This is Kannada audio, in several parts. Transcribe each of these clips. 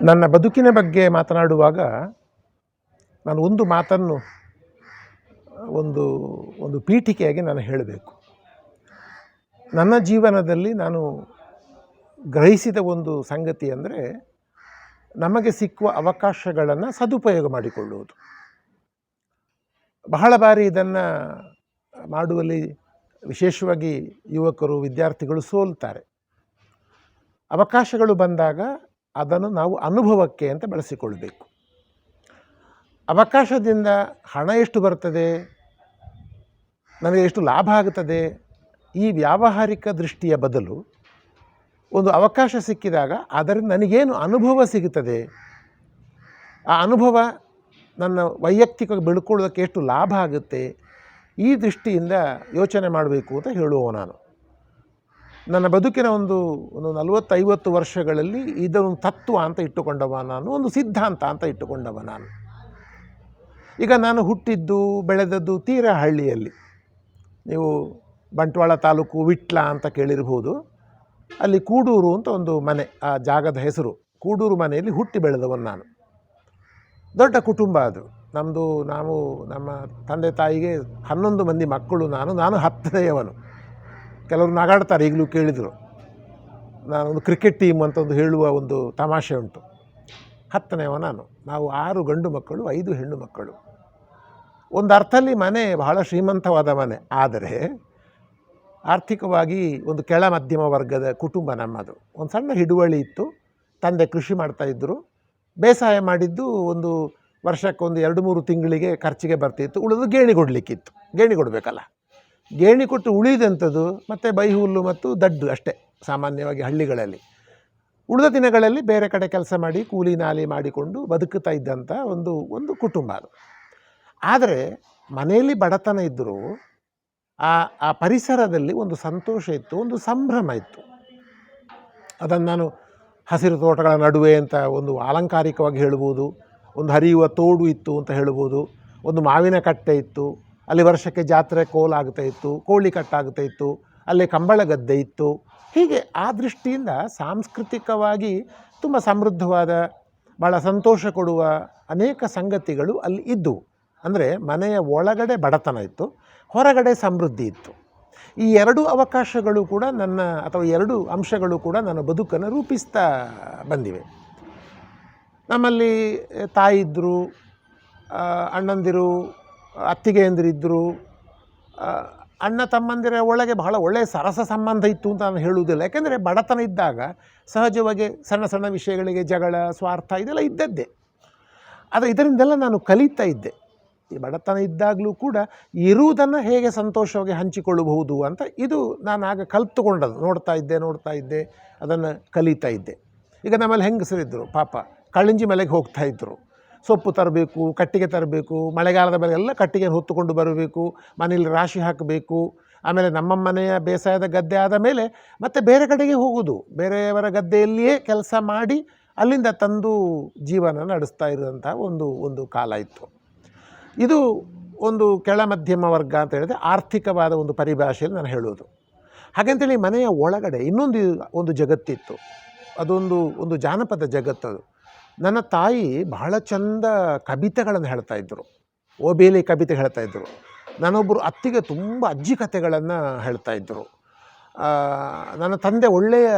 ನನ್ನ ಬದುಕಿನ ಬಗ್ಗೆ ಮಾತನಾಡುವಾಗ ನಾನು ಒಂದು ಮಾತನ್ನು ಒಂದು ಒಂದು ಪೀಠಿಕೆಯಾಗಿ ನಾನು ಹೇಳಬೇಕು. ನನ್ನ ಜೀವನದಲ್ಲಿ ನಾನು ಗ್ರಹಿಸಿದ ಒಂದು ಸಂಗತಿ ಅಂದರೆ, ನಮಗೆ ಸಿಕ್ಕುವ ಅವಕಾಶಗಳನ್ನು ಸದುಪಯೋಗ ಮಾಡಿಕೊಳ್ಳುವುದು. ಬಹಳ ಬಾರಿ ಇದನ್ನು ಮಾಡುವಲ್ಲಿ ವಿಶೇಷವಾಗಿ ಯುವಕರು, ವಿದ್ಯಾರ್ಥಿಗಳು ಸೋಲ್ತಾರೆ. ಅವಕಾಶಗಳು ಬಂದಾಗ ಅದನ್ನು ನಾವು ಅನುಭವಕ್ಕೆ ಅಂತ ಬಳಸಿಕೊಳ್ಬೇಕು. ಅವಕಾಶದಿಂದ ಹಣ ಎಷ್ಟು ಬರ್ತದೆ, ನನಗೆ ಎಷ್ಟು ಲಾಭ ಆಗುತ್ತದೆ, ಈ ವ್ಯಾವಹಾರಿಕ ದೃಷ್ಟಿಯ ಬದಲು ಒಂದು ಅವಕಾಶ ಸಿಕ್ಕಿದಾಗ ಅದರಿಂದ ನನಗೇನು ಅನುಭವ ಸಿಗುತ್ತದೆ, ಆ ಅನುಭವ ನನ್ನ ವೈಯಕ್ತಿಕ ಬೆಳ್ಕೊಳ್ಳೋದಕ್ಕೆ ಎಷ್ಟು ಲಾಭ ಆಗುತ್ತೆ, ಈ ದೃಷ್ಟಿಯಿಂದ ಯೋಚನೆ ಮಾಡಬೇಕು ಅಂತ ಹೇಳುವ ನಾನು. ನನ್ನ ಬದುಕಿನ ಒಂದು 40-50 ವರ್ಷಗಳಲ್ಲಿ ಇದೊಂದು ತತ್ವ ಅಂತ ಇಟ್ಟುಕೊಂಡವ ನಾನು, ಒಂದು ಸಿದ್ಧಾಂತ ಅಂತ ಇಟ್ಟುಕೊಂಡವ ನಾನು. ಈಗ ನಾನು ಹುಟ್ಟಿದ್ದು ಬೆಳೆದದ್ದು ತೀರಾ ಹಳ್ಳಿಯಲ್ಲಿ. ನೀವು ಬಂಟ್ವಾಳ ತಾಲೂಕು ವಿಟ್ಲ ಅಂತ ಕೇಳಿರ್ಬೋದು. ಅಲ್ಲಿ ಕೂಡೂರು ಅಂತ ಒಂದು ಮನೆ, ಆ ಜಾಗದ ಹೆಸರು ಕೂಡೂರು. ಮನೆಯಲ್ಲಿ ಹುಟ್ಟಿ ಬೆಳೆದವನು ನಾನು. ದೊಡ್ಡ ಕುಟುಂಬ ಅದು ನಮ್ಮದು. ನಮ್ಮ ತಂದೆ ತಾಯಿಗೆ 11 ಮಂದಿ ಮಕ್ಕಳು. ನಾನು 10ನೇಯವನು. ಕೆಲವರು ನಗಾಡ್ತಾರೆ, ಈಗಲೂ ಕೇಳಿದರು. ನಾನೊಂದು ಕ್ರಿಕೆಟ್ ಟೀಮ್ ಅಂತ ಒಂದು ಹೇಳುವ ಒಂದು ತಮಾಷೆ ಉಂಟು. 10ನೇವ ನಾನು. ನಾವು 6 ಗಂಡು ಮಕ್ಕಳು, 5 ಹೆಣ್ಣು ಮಕ್ಕಳು. ಒಂದು ಅರ್ಥದಲ್ಲಿ ಮನೆ ಬಹಳ ಶ್ರೀಮಂತವಾದ ಮನೆ, ಆದರೆ ಆರ್ಥಿಕವಾಗಿ ಒಂದು ಕೆಳ ಮಧ್ಯಮ ವರ್ಗದ ಕುಟುಂಬ ನಮ್ಮದು. ಒಂದು ಸಣ್ಣ ಹಿಡುವಳಿ ಇತ್ತು. ತಂದೆ ಕೃಷಿ ಮಾಡ್ತಾಯಿದ್ದರು. ಬೇಸಾಯ ಮಾಡಿದ್ದು ಒಂದು ವರ್ಷಕ್ಕೊಂದು 2-3 ತಿಂಗಳಿಗೆ ಖರ್ಚಿಗೆ ಬರ್ತಿತ್ತು. ಉಳಿದು ಗೇಣಿ ಕೊಡಲಿಕ್ಕಿತ್ತು. ಗೇಣಿ ಕೊಡಬೇಕಲ್ಲ. ಗೇಣಿ ಕೊಟ್ಟು ಉಳಿದಂಥದ್ದು ಮತ್ತು ಬೈಹುಲ್ಲು ಮತ್ತು ದಡ್ಡು ಅಷ್ಟೇ ಸಾಮಾನ್ಯವಾಗಿ ಹಳ್ಳಿಗಳಲ್ಲಿ. ಉಳಿದ ದಿನಗಳಲ್ಲಿ ಬೇರೆ ಕಡೆ ಕೆಲಸ ಮಾಡಿ ಕೂಲಿ ನಾಲಿ ಮಾಡಿಕೊಂಡು ಬದುಕುತ್ತಾ ಇದ್ದಂಥ ಒಂದು ಕುಟುಂಬ ಅದು. ಆದರೆ ಮನೆಯಲ್ಲಿ ಬಡತನ ಇದ್ದರೂ ಆ ಪರಿಸರದಲ್ಲಿ ಒಂದು ಸಂತೋಷ ಇತ್ತು, ಒಂದು ಸಂಭ್ರಮ ಇತ್ತು. ಅದನ್ನು ನಾನು ಹಸಿರು ತೋಟಗಳ ನಡುವೆ ಅಂತ ಒಂದು ಅಲಂಕಾರಿಕವಾಗಿ ಹೇಳ್ಬೋದು. ಒಂದು ಹರಿಯುವ ತೋಡು ಇತ್ತು ಅಂತ ಹೇಳ್ಬೋದು. ಒಂದು ಮಾವಿನ ಕಟ್ಟೆ ಇತ್ತು. ಅಲ್ಲಿ ವರ್ಷಕ್ಕೆ ಜಾತ್ರೆ ಕೋಲಾಗ್ತಾ ಇತ್ತು, ಕೋಳಿ ಕಟ್ಟಾಗ್ತಾ ಇತ್ತು. ಅಲ್ಲಿ ಕಂಬಳ ಗದ್ದೆ ಇತ್ತು. ಹೀಗೆ ಆ ದೃಷ್ಟಿಯಿಂದ ಸಾಂಸ್ಕೃತಿಕವಾಗಿ ತುಂಬ ಸಮೃದ್ಧವಾದ, ಭಾಳ ಸಂತೋಷ ಕೊಡುವ ಅನೇಕ ಸಂಗತಿಗಳು ಅಲ್ಲಿ ಇದ್ದವು. ಅಂದರೆ ಮನೆಯ ಒಳಗಡೆ ಬಡತನ ಇತ್ತು, ಹೊರಗಡೆ ಸಮೃದ್ಧಿ ಇತ್ತು. ಈ 2 ಅವಕಾಶಗಳು ಕೂಡ ಅಥವಾ 2 ಅಂಶಗಳು ಕೂಡ ನನ್ನ ಬದುಕನ್ನು ರೂಪಿಸ್ತಾ ಬಂದಿವೆ. ನಮ್ಮಲ್ಲಿ ತಾಯಿ ಇದ್ದರು, ಅಣ್ಣಂದಿರು, ಅತ್ತಿಗೆಯಂದಿರಿದ್ದರು. ಅಣ್ಣ ತಮ್ಮಂದಿರ ಒಳಗೆ ಬಹಳ ಒಳ್ಳೆಯ ಸರಸ ಸಂಬಂಧ ಇತ್ತು ಅಂತ ನಾನು ಹೇಳುವುದಿಲ್ಲ. ಯಾಕೆಂದರೆ ಬಡತನ ಇದ್ದಾಗ ಸಹಜವಾಗಿ ಸಣ್ಣ ಸಣ್ಣ ವಿಷಯಗಳಿಗೆ ಜಗಳ, ಸ್ವಾರ್ಥ ಇದೆಲ್ಲ ಇದ್ದದ್ದೇ. ಆದರೆ ಇದರಿಂದೆಲ್ಲ ನಾನು ಕಲಿತಾ ಇದ್ದೆ. ಈ ಬಡತನ ಇದ್ದಾಗಲೂ ಕೂಡ ಇರುವುದನ್ನು ಹೇಗೆ ಸಂತೋಷವಾಗಿ ಹಂಚಿಕೊಳ್ಳಬಹುದು ಅಂತ ಇದು ನಾನು ಆಗ ಕಲ್ತುಕೊಂಡದ್ದು. ನೋಡ್ತಾ ಇದ್ದೆ, ಅದನ್ನು ಕಲಿತಾ ಇದ್ದೆ. ಈಗ ನಮ್ಮಲ್ಲಿ ಹೆಂಗಸರಿದ್ದರು, ಪಾಪ ಕಳಿಂಜಿ ಮಲೆಗೆ ಹೋಗ್ತಾಯಿದ್ರು. ಸೊಪ್ಪು ತರಬೇಕು, ಕಟ್ಟಿಗೆ ತರಬೇಕು, ಮಳೆಗಾಲದ ಮೇಲೆ ಎಲ್ಲ ಕಟ್ಟಿಗೆ ಹೊತ್ತುಕೊಂಡು ಬರಬೇಕು, ಮನೆಯಲ್ಲಿ ರಾಶಿ ಹಾಕಬೇಕು. ಆಮೇಲೆ ನಮ್ಮ ಮನೆಯ ಬೇಸಾಯದ ಗದ್ದೆ ಆದ ಮೇಲೆ ಮತ್ತೆ ಬೇರೆ ಕಡೆಗೆ ಹೋಗೋದು, ಬೇರೆಯವರ ಗದ್ದೆಯಲ್ಲಿಯೇ ಕೆಲಸ ಮಾಡಿ ಅಲ್ಲಿಂದ ತಂದು ಜೀವನ ನಡೆಸ್ತಾ ಇರುವಂಥ ಒಂದು ಕಾಲ ಇತ್ತು. ಇದು ಒಂದು ಕೆಳ ಮಧ್ಯಮ ವರ್ಗ ಅಂತ ಹೇಳಿದ್ರೆ ಆರ್ಥಿಕವಾದ ಒಂದು ಪರಿಭಾಷೆಯಲ್ಲಿ ನಾನು ಹೇಳೋದು. ಹಾಗಂತೇಳಿ ಮನೆಯ ಒಳಗಡೆ ಒಂದು ಜಗತ್ತಿತ್ತು. ಒಂದು ಜಾನಪದ ಜಗತ್ತದು. ನನ್ನ ತಾಯಿ ಬಹಳ ಚಂದ ಕವಿತೆಗಳನ್ನು ಹೇಳ್ತಾಯಿದ್ರು. ಓಬೇಲಿ ಕವಿತೆ ಹೇಳ್ತಾಯಿದ್ರು. ನಾನೊಬ್ಬರು ಅತ್ತಿಗೆ ತುಂಬ ಅಜ್ಜಿ ಕಥೆಗಳನ್ನು ಹೇಳ್ತಾಯಿದ್ರು. ನನ್ನ ತಂದೆ ಒಳ್ಳೆಯ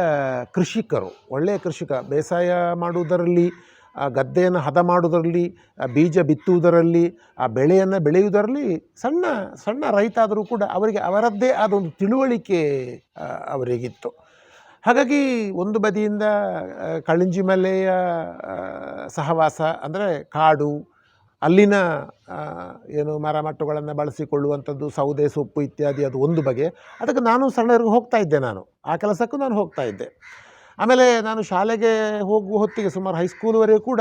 ಕೃಷಿಕ. ಬೇಸಾಯ ಮಾಡುವುದರಲ್ಲಿ, ಗದ್ದೆಯನ್ನು ಹದ ಮಾಡುವುದರಲ್ಲಿ, ಬೀಜ ಬಿತ್ತುವುದರಲ್ಲಿ, ಆ ಬೆಳೆಯನ್ನು ಬೆಳೆಯುವುದರಲ್ಲಿ ಸಣ್ಣ ಸಣ್ಣ ರೈತ ಆದರೂ ಕೂಡ ಅವರಿಗೆ ಅವರದ್ದೇ ಆದ ಒಂದು ತಿಳುವಳಿಕೆ ಅವರಿಗಿತ್ತು. ಹಾಗಾಗಿ ಒಂದು ಬದಿಯಿಂದ ಕಳಿಂಜಿ ಮಲೆಯ ಸಹವಾಸ ಅಂದರೆ ಕಾಡು, ಅಲ್ಲಿನ ಮರಮಟ್ಟುಗಳನ್ನು ಬಳಸಿಕೊಳ್ಳುವಂಥದ್ದು, ಸೌದೆ ಸೊಪ್ಪು ಇತ್ಯಾದಿ, ಅದು ಒಂದು ಬಗೆ. ಅದಕ್ಕೆ ನಾನು ಸಣ್ಣವರೆಗೂ ಹೋಗ್ತಾ ಇದ್ದೆ. ಆ ಕೆಲಸಕ್ಕೂ ನಾನು ಹೋಗ್ತಾ ಇದ್ದೆ. ಆಮೇಲೆ ನಾನು ಶಾಲೆಗೆ ಹೋಗುವ ಹೊತ್ತಿಗೆ ಸುಮಾರು ಹೈಸ್ಕೂಲ್ವರೆಗೂ ಕೂಡ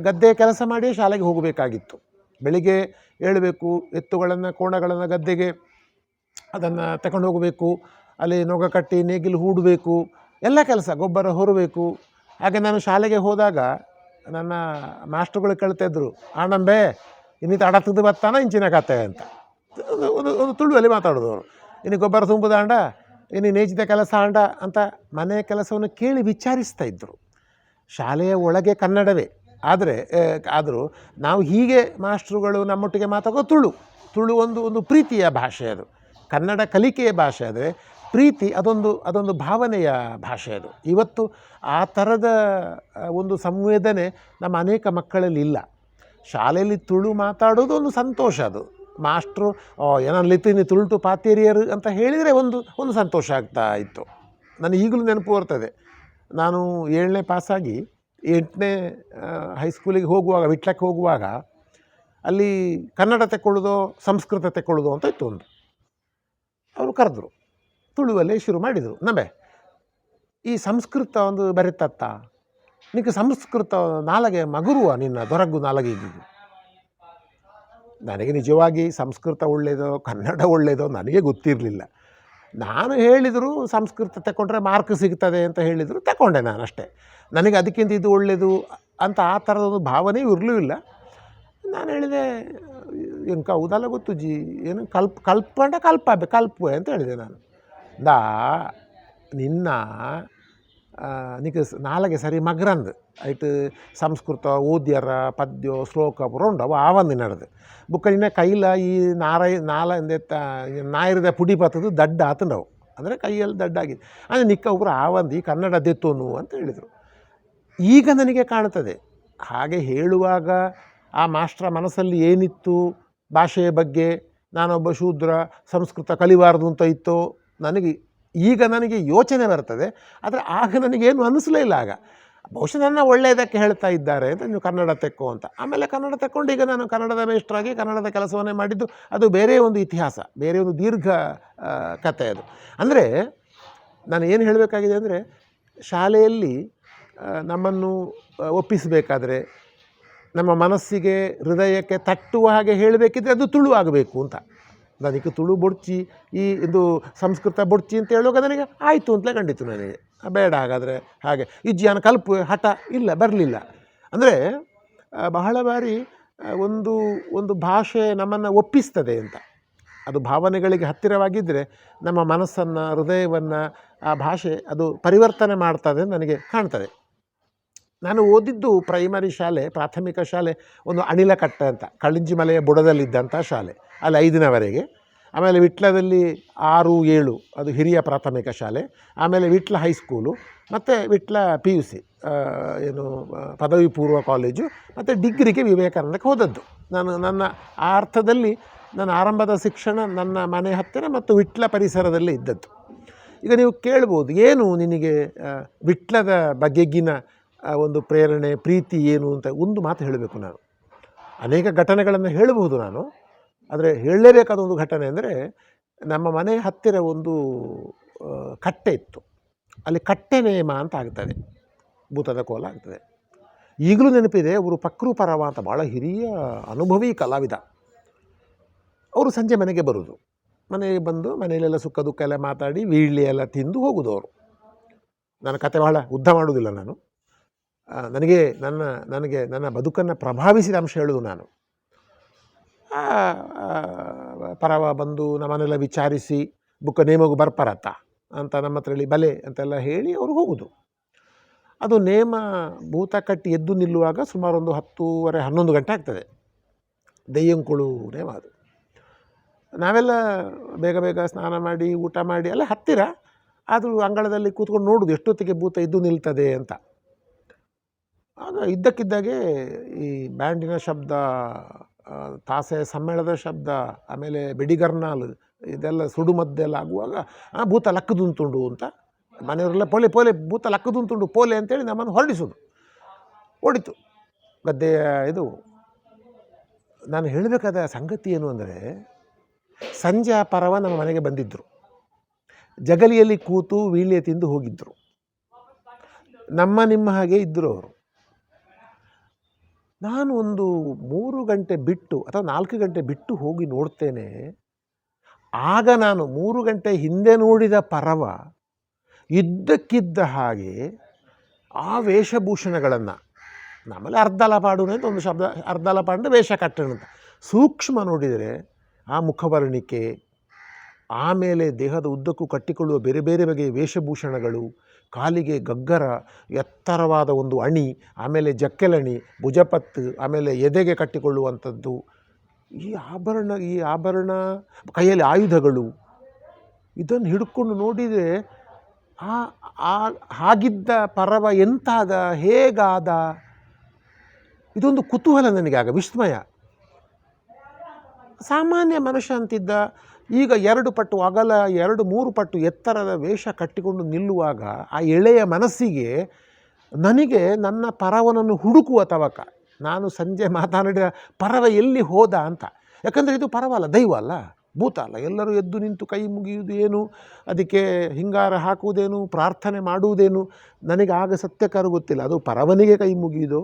ಗದ್ದೆ ಕೆಲಸ ಮಾಡಿ ಶಾಲೆಗೆ ಹೋಗಬೇಕಾಗಿತ್ತು. ಬೆಳಿಗ್ಗೆ ಏಳಬೇಕು, ಎತ್ತುಗಳನ್ನು ಕೋಣಗಳನ್ನು ಗದ್ದೆಗೆ ಅದನ್ನು ತಗೊಂಡು ಹೋಗಬೇಕು. ಅಲ್ಲಿ ನೊಗ ಕಟ್ಟಿ ನೇಗಿಲು ಹೂಡಬೇಕು, ಎಲ್ಲ ಕೆಲಸ, ಗೊಬ್ಬರ ಹೊರಬೇಕು. ಹಾಗೆ ನಾನು ಶಾಲೆಗೆ ಹೋದಾಗ ನನ್ನ ಮಾಸ್ಟರ್ಗಳು ಕೇಳ್ತಾಯಿದ್ರು, ಆಣಂಬೆ ಇನ್ನಿತ ಅಡತದ್ದು ಬತ್ತಾನ ಇಂಚಿನ ಕತೆ ಅಂತ ಒಂದು ತುಳುವಲ್ಲಿ ಮಾತಾಡೋದು ಅವರು. ಇನ್ನು ಗೊಬ್ಬರ ತುಂಬುದ ಅಂಡ, ಇನ್ನು ನೇಜಿದ ಕೆಲಸ ಅಂಡ ಅಂತ ಮನೆ ಕೆಲಸವನ್ನು ಕೇಳಿ ವಿಚಾರಿಸ್ತಾ ಇದ್ದರು. ಶಾಲೆಯ ಒಳಗೆ ಕನ್ನಡವೇ. ಆದರೂ ನಾವು ಹೀಗೆ ಮಾಸ್ಟ್ರುಗಳು ನಮ್ಮೊಟ್ಟಿಗೆ ಮಾತಾಡೋ ತುಳು ಒಂದು ಪ್ರೀತಿಯ ಭಾಷೆ. ಅದು ಕನ್ನಡ ಕಲಿಕೆಯ ಭಾಷೆ. ಆದರೆ ಪ್ರೀತಿ ಅದೊಂದು ಭಾವನೆಯ ಭಾಷೆ. ಅದು ಇವತ್ತು ಆ ಥರದ ಒಂದು ಸಂವೇದನೆ ನಮ್ಮ ಅನೇಕ ಮಕ್ಕಳಲ್ಲಿ ಇಲ್ಲ. ಶಾಲೆಯಲ್ಲಿ ತುಳು ಮಾತಾಡೋದು ಒಂದು ಸಂತೋಷ. ಅದು ಮಾಸ್ಟ್ರು ಏನಲ್ಲಿತ್ತೀನಿ ತುಳುಟು ಪಾತೇರಿಯರು ಅಂತ ಹೇಳಿದರೆ ಒಂದು ಸಂತೋಷ ಆಗ್ತಾ ಇತ್ತು. ನನಗೆ ಈಗಲೂ ನೆನಪು ಬರ್ತದೆ. ನಾನು 7ನೇ ಪಾಸಾಗಿ 8ನೇ ಹೈಸ್ಕೂಲಿಗೆ ಹೋಗುವಾಗ, ವಿಟ್ಲಕ್ಕೆ ಹೋಗುವಾಗ ಅಲ್ಲಿ ಕನ್ನಡ ತೆಕ್ಕೊಳ್ಳೋದು ಸಂಸ್ಕೃತ ತೆಕ್ಕೊಳ್ಳೋದು ಅಂತ ಇತ್ತು ಒಂದು. ಅವರು ಕರೆದ್ರು, ತುಳುವಲ್ಲೇ ಶುರು ಮಾಡಿದರು. ನಮ್ಮೆ ಈ ಸಂಸ್ಕೃತ ಒಂದು ಬರೆತತ್ತ, ನಿನಗೆ ಸಂಸ್ಕೃತ ನಾಲಗೆ ಮಗುರುವ ನಿನ್ನ ದೊರಗು ನಾಲಗೆಗೆ. ನನಗೆ ನಿಜವಾಗಿ ಸಂಸ್ಕೃತ ಒಳ್ಳೆಯದೋ ಕನ್ನಡ ಒಳ್ಳೆಯದೋ ನನಗೆ ಗೊತ್ತಿರಲಿಲ್ಲ. ನಾನು ಹೇಳಿದರು ಸಂಸ್ಕೃತ ತಗೊಂಡ್ರೆ ಮಾರ್ಕ್ ಸಿಗ್ತದೆ ಅಂತ ಹೇಳಿದರು, ತಗೊಂಡೆ ನಾನು ಅಷ್ಟೇ. ನನಗೆ ಅದಕ್ಕಿಂತ ಇದು ಒಳ್ಳೆಯದು ಅಂತ ಆ ಥರದೊಂದು ಭಾವನೆಯೂ ಇರಲೂ ಇಲ್ಲ. ನಾನು ಹೇಳಿದೆ, ಎಂಕ ಹೌದಲ್ಲ ಗೊತ್ತು ಜಿ, ಏನು ಕಲ್ಪೆ ಅಂತ ಹೇಳಿದೆ ನಾನು. ನಿನ್ನ ನಿಕ್ಕೆ ನಾಲಗೆ ಸರಿ ಮಗ್ರಂದು ಆಯ್ತು ಸಂಸ್ಕೃತ ಓದ್ಯರ ಪದ್ಯ ಶ್ಲೋಕ ಪೂರ ಉಂಡವು ಆವಂದು ನಡೆದು ಬುಕ್ಕ ನಿನ್ನ ಕೈಲ ಈ ನಾಯಿರದ ಪುಡಿ ಪತ್ತದು ದಡ್ಡ ಆತಂಡವು, ಅಂದರೆ ಕೈಯಲ್ಲಿ ದಡ್ಡಾಗಿದೆ. ಅಂದರೆ ನಿಕ್ಕ ಒಬ್ಬರು ಆವಂದು ಈ ಕನ್ನಡ ದೆತ್ತೋನು ಅಂತ ಹೇಳಿದರು. ಈಗ ನನಗೆ ಕಾಣ್ತದೆ, ಹಾಗೆ ಹೇಳುವಾಗ ಆ ಮಾಸ್ಟ್ರ ಮನಸ್ಸಲ್ಲಿ ಏನಿತ್ತು ಭಾಷೆಯ ಬಗ್ಗೆ, ನಾನೊಬ್ಬ ಶೂದ್ರ ಸಂಸ್ಕೃತ ಕಲಿಬಾರ್ದು ಅಂತ ಇತ್ತು ಈಗ ನನಗೆ ಯೋಚನೆ ಬರ್ತದೆ. ಆದರೆ ಆಗ ನನಗೇನು ಅನ್ನಿಸಲೇ ಇಲ್ಲ. ಆಗ ಬಹುಶಃ ನನ್ನ ಒಳ್ಳೆಯದಕ್ಕೆ ಹೇಳ್ತಾ ಇದ್ದಾರೆ ಅಂತ, ನೀವು ಕನ್ನಡ ತೆಕ್ಕೋ ಅಂತ. ಆಮೇಲೆ ಕನ್ನಡ ತೆಕ್ಕೊಂಡು ಈಗ ನಾನು ಕನ್ನಡದ ಮೇಷ್ಟ್ರಾಗಿ ಕನ್ನಡದ ಕೆಲಸವನ್ನೇ ಮಾಡಿದ್ದು. ಅದು ಬೇರೆ ಒಂದು ಇತಿಹಾಸ, ಬೇರೆ ಒಂದು ದೀರ್ಘ ಕಥೆ ಅದು. ಅಂದರೆ ನಾನು ಏನು ಹೇಳಬೇಕಾಗಿದೆ ಅಂದರೆ, ಶಾಲೆಯಲ್ಲಿ ನಮ್ಮನ್ನು ಒಪ್ಪಿಸಬೇಕಾದ್ರೆ, ನಮ್ಮ ಮನಸ್ಸಿಗೆ ಹೃದಯಕ್ಕೆ ತಟ್ಟುವ ಹಾಗೆ ಹೇಳಬೇಕಿದ್ರೆ ಅದು ತುಳು ಆಗಬೇಕು ಅಂತ. ನನಗೆ ತುಳು ಬೊಡ್ಚಿ ಇದು ಸಂಸ್ಕೃತ ಬೊಡ್ಚಿ ಅಂತ ಹೇಳುವಾಗ ನನಗೆ ಆಯಿತು ಅಂತಲೇ ಕಂಡಿತು. ನನಗೆ ಬೇಡ ಹಾಗಾದರೆ ಹಾಗೆ ಇಜ್ಜಿಯಾನ ಕಲ್ಪು ಹಠ ಇಲ್ಲ, ಬರಲಿಲ್ಲ. ಅಂದರೆ ಬಹಳ ಬಾರಿ ಒಂದು ಭಾಷೆ ನಮ್ಮನ್ನು ಒಪ್ಪಿಸ್ತದೆ ಅಂತ. ಅದು ಭಾವನೆಗಳಿಗೆ ಹತ್ತಿರವಾಗಿದ್ದರೆ ನಮ್ಮ ಮನಸ್ಸನ್ನು ಹೃದಯವನ್ನು ಆ ಭಾಷೆ ಅದು ಪರಿವರ್ತನೆ ಮಾಡ್ತದೆ ನನಗೆ ಕಾಣ್ತದೆ. ನಾನು ಓದಿದ್ದು ಪ್ರೈಮರಿ ಶಾಲೆ, ಪ್ರಾಥಮಿಕ ಶಾಲೆ ಒಂದು ಅಣಿಲಕಟ್ಟೆ ಅಂತ, ಕಳಿಂಜಿ ಮಲೆಯ ಬುಡದಲ್ಲಿದ್ದಂಥ ಶಾಲೆ. ಅಲ್ಲಿ 5ನವರೆಗೆ. ಆಮೇಲೆ ವಿಟ್ಲದಲ್ಲಿ 6, 7 ಅದು ಹಿರಿಯ ಪ್ರಾಥಮಿಕ ಶಾಲೆ. ಆಮೇಲೆ ವಿಟ್ಲ ಹೈಸ್ಕೂಲು, ಮತ್ತು ವಿಟ್ಲ PUC ಪದವಿ ಪೂರ್ವ ಕಾಲೇಜು, ಮತ್ತು ಡಿಗ್ರಿಗೆ ವಿವೇಕಾನಂದಕ್ಕೆ ಹೋದದ್ದು. ನನ್ನ ಆ ಅರ್ಥದಲ್ಲಿ ನನ್ನ ಆರಂಭದ ಶಿಕ್ಷಣ ನನ್ನ ಮನೆ ಹತ್ತಿರ ಮತ್ತು ವಿಟ್ಲ ಪರಿಸರದಲ್ಲೇ ಇದ್ದದ್ದು. ಈಗ ನೀವು ಕೇಳ್ಬೋದು, ಏನು ನಿನಗೆ ವಿಟ್ಲದ ಬಗೆಗಿನ ಒಂದು ಪ್ರೇರಣೆ ಪ್ರೀತಿ ಏನು ಅಂತ. ಒಂದು ಮಾತು ಹೇಳಬೇಕು ನಾನು. ಅನೇಕ ಘಟನೆಗಳನ್ನು ಹೇಳಬಹುದು ನಾನು, ಆದರೆ ಹೇಳಲೇಬೇಕಾದ ಒಂದು ಘಟನೆ ಅಂದರೆ, ನಮ್ಮ ಮನೆ ಹತ್ತಿರ ಒಂದು ಕಟ್ಟೆ ಇತ್ತು. ಅಲ್ಲಿ ಕಟ್ಟೆ ನೇಮ ಅಂತ ಆಗ್ತದೆ, ಭೂತದ ಕೋಲ ಆಗ್ತದೆ. ಈಗಲೂ ನೆನಪಿದೆ. ಅವರು ಪಕ್ರು ಪರವ ಅಂತ ಭಾಳ ಹಿರಿಯ ಅನುಭವಿ ಕಲಾವಿದ. ಅವರು ಸಂಜೆ ಮನೆಗೆ ಬರೋದು, ಮನೆಗೆ ಬಂದು ಮನೆಯಲ್ಲೆಲ್ಲ ಸುಖ ದುಃಖ ಎಲ್ಲ ಮಾತಾಡಿ ವೀಳ್ಳಿ ಎಲ್ಲ ತಿಂದು ಹೋಗೋದು ಅವರು. ನನ್ನ ಕತೆ ಬಹಳ ಉದ್ದ ಮಾಡೋದಿಲ್ಲ ನಾನು. ನನಗೆ ನನ್ನ ಬದುಕನ್ನು ಪ್ರಭಾವಿಸಿದ ಅಂಶ ಹೇಳೋದು ನಾನು. ಪರವ ಬಂದು ನಮ್ಮನ್ನೆಲ್ಲ ವಿಚಾರಿಸಿ ಬುಕ್ಕ ನೇಮಗು ಬರ್ಪರತ್ತ ಅಂತ ನಮ್ಮ ಹತ್ರ ಹೇಳಿ ಬಲೆ ಅಂತೆಲ್ಲ ಹೇಳಿ ಅವರು ಹೋಗೋದು. ಅದು ನೇಮ ಭೂತ ಕಟ್ಟಿ ಎದ್ದು ನಿಲ್ಲುವಾಗ ಸುಮಾರು ಒಂದು 10:30, 11 ಗಂಟೆ ಆಗ್ತದೆ. ದೆಯ್ಯಂಕುಳು ನೇಮ ಅದು. ನಾವೆಲ್ಲ ಬೇಗ ಸ್ನಾನ ಮಾಡಿ ಊಟ ಮಾಡಿ ಎಲ್ಲ ಹತ್ತಿರ, ಆದರೂ ಅಂಗಳದಲ್ಲಿ ಕೂತ್ಕೊಂಡು ನೋಡೋದು ಎಷ್ಟೊತ್ತಿಗೆ ಭೂತ ಎದ್ದು ನಿಲ್ತದೆ ಅಂತ. ಆಗ ಇದ್ದಕ್ಕಿದ್ದಾಗೆ ಈ ಬ್ಯಾಂಡಿನ ಶಬ್ದ, ತಾಸೆ ಸಮ್ಮೇಳದ ಶಬ್ದ, ಆಮೇಲೆ ಬೆಡಿಗರ್ನಾಲ್ ಇದೆಲ್ಲ ಸುಡುಮದ್ದೆಲ್ಲ ಆಗುವಾಗ ಭೂತ ಲಕ್ಕದುಂತುಂಡು ಅಂತ ಮನೆಯವರೆಲ್ಲ ಪೋಲೆ ಭೂತ ಲಕ್ಕದುಂತುಂಡು ಪೋಲೆ ಅಂತೇಳಿ ನಮ್ಮನ್ನು ಹೊರಡಿಸೋದು. ಓಡಿತು ಗದ್ದೆಯ ಇದು. ನಾನು ಹೇಳಬೇಕಾದ ಸಂಗತಿ ಏನು ಅಂದರೆ, ಸಂಜೆ ಆ ಪರವ ನಮ್ಮ ಮನೆಗೆ ಬಂದಿದ್ದರು. ಜಗಲಿಯಲ್ಲಿ ಕೂತು ವೀಳ್ಯ ತಿಂದು ಹೋಗಿದ್ದರು. ನಿಮ್ಮ ಹಾಗೆ ಇದ್ದರು ಅವರು. ನಾನು ಒಂದು 3 ಗಂಟೆ ಬಿಟ್ಟು ಅಥವಾ 4 ಗಂಟೆ ಬಿಟ್ಟು ಹೋಗಿ ನೋಡ್ತೇನೆ. ಆಗ ನಾನು 3 ಗಂಟೆ ಹಿಂದೆ ನೋಡಿದ ಪರವ ಇದ್ದಕ್ಕಿದ್ದ ಹಾಗೆ ಆ ವೇಷಭೂಷಣಗಳನ್ನು, ನಮ್ಮಲ್ಲಿ ಅರ್ಧಲಪಾಡು ಅಂತ ಒಂದು ಶಬ್ದ, ಅರ್ಧಲಪಾಡು ವೇಷ ಕಟ್ಟಣ ಅಂತ, ಸೂಕ್ಷ್ಮ ನೋಡಿದರೆ ಆ ಮುಖವರ್ಣಿಕೆ, ಆಮೇಲೆ ದೇಹದ ಉದ್ದಕ್ಕೂ ಕಟ್ಟಿಕೊಳ್ಳುವ ಬೇರೆ ಬೇರೆ ಬಗೆಯ ವೇಷಭೂಷಣಗಳು, ಕಾಲಿಗೆ ಗಗ್ಗರ, ಎತ್ತರವಾದ ಒಂದು ಅಣಿ, ಆಮೇಲೆ ಜಕ್ಕೆಲಣಿ, ಭುಜಪತ್ತು, ಆಮೇಲೆ ಎದೆಗೆ ಕಟ್ಟಿಕೊಳ್ಳುವಂಥದ್ದು, ಈ ಆಭರಣ, ಕೈಯಲ್ಲಿ ಆಯುಧಗಳು, ಇದನ್ನು ಹಿಡ್ಕೊಂಡು ನೋಡಿದರೆ ಹಾಗಿದ್ದ ಪರವ ಎಂತಾದ, ಹೇಗಾದ, ಇದೊಂದು ಕುತೂಹಲ ನನಗೆ, ವಿಸ್ಮಯ. ಸಾಮಾನ್ಯ ಮನುಷ್ಯ ಅಂತಿದ್ದ, ಈಗ 2 ಪಟ್ಟು ಅಗಲ 2-3 ಪಟ್ಟು ಎತ್ತರದ ವೇಷ ಕಟ್ಟಿಕೊಂಡು ನಿಲ್ಲುವಾಗ ಆ ಎಳೆಯ ಮನಸ್ಸಿಗೆ ನನಗೆ ನನ್ನ ಪರವನನ್ನು ಹುಡುಕುವ ತವಕ. ನಾನು ಸಂಜೆ ಮಾತನಾಡಿದ ಪರವ ಎಲ್ಲಿ ಹೋದ ಅಂತ. ಯಾಕಂದರೆ ಇದು ಪರವ ಅಲ್ಲ, ದೈವ ಅಲ್ಲ, ಭೂತ ಅಲ್ಲ. ಎಲ್ಲರೂ ಎದ್ದು ನಿಂತು ಕೈ ಮುಗಿಯುವುದು ಏನು, ಅದಕ್ಕೆ ಹಿಂಗಾರ ಹಾಕುವುದೇನು, ಪ್ರಾರ್ಥನೆ ಮಾಡುವುದೇನು, ನನಗೆ ಆಗ ಸತ್ಯಕಾರು ಗೊತ್ತಿಲ್ಲ. ಅದು ಪರವನಿಗೆ ಕೈ ಮುಗಿಯುವುದೋ,